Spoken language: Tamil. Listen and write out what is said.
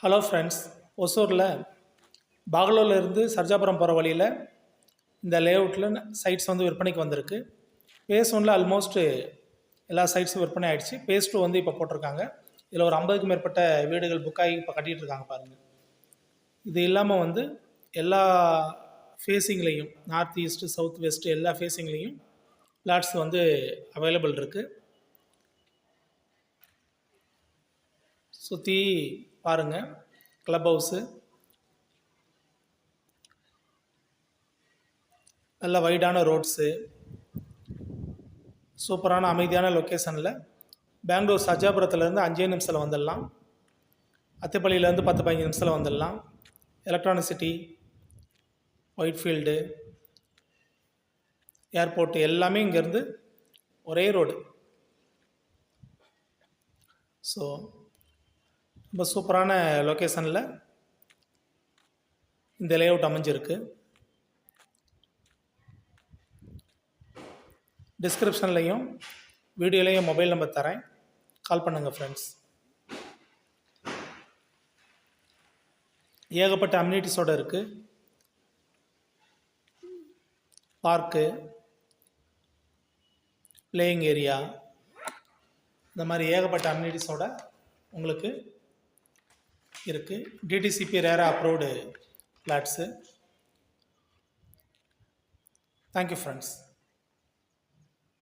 ஹலோ ஃப்ரெண்ட்ஸ், ஒசூரில் பாகலூர்லேருந்து சர்ஜாபுரம் போகிற வழியில் இந்த லேஅவுட்டில் சைட்ஸ் வந்து விற்பனைக்கு வந்திருக்கு. பேஸ் ஒன்றில் ஆல்மோஸ்ட் எல்லா சைட்ஸும் விற்பனை ஆகிடுச்சு. பேஸ் டூ வந்து இப்போ போட்டிருக்காங்க. இதில் ஒரு 50க்கும் மேற்பட்ட வீடுகள் புக்காகி இப்போ கட்டிகிட்டு இருக்காங்க பாருங்கள். இது இல்லாமல் வந்து எல்லா ஃபேஸிங்லேயும் நார்த் ஈஸ்ட்டு சவுத் வெஸ்ட்டு எல்லா ஃபேஸிங்லேயும் பிளாட்ஸ் வந்து அவைலபிள் இருக்குது. சுற்றி பாருங்கள், கிளப் ஹவுஸு, நல்ல வைடான ரோட்ஸு, சூப்பரான அமைதியான லொக்கேஷனில் பெங்களூர் சர்ஜாபுரத்துலேருந்து 5 நிமிஷத்தில் வந்துடலாம். அத்திப்பள்ளியிலேருந்து 10-15 நிமிஷத்தில் வந்துடலாம். எலக்ட்ரானிக் சிட்டி, ஒயிட்ஃபீல்டு, ஏர்போர்ட்டு எல்லாமே இங்கேருந்து ஒரே ரோடு. ஸோ ரொம்ப சூப்பரான லொக்கேஷனில் இந்த லேஅவுட் அமைஞ்சிருக்கு. டிஸ்கிரிப்ஷன்லையும் வீடியோலையும் மொபைல் நம்பர் தரேன், கால் பண்ணுங்கள் ஃப்ரெண்ட்ஸ். ஏகப்பட்ட அம்யூனிட்டிஸோடு இருக்குது. பார்க்கு, பிளேயிங் ஏரியா, இந்த மாதிரி ஏகப்பட்ட அம்யூனிட்டிஸோட உங்களுக்கு இருக்குது. டிடிசிபி ரேரா அப்ரூவ்டு ஃப்ளாட்ஸு. Thank you friends.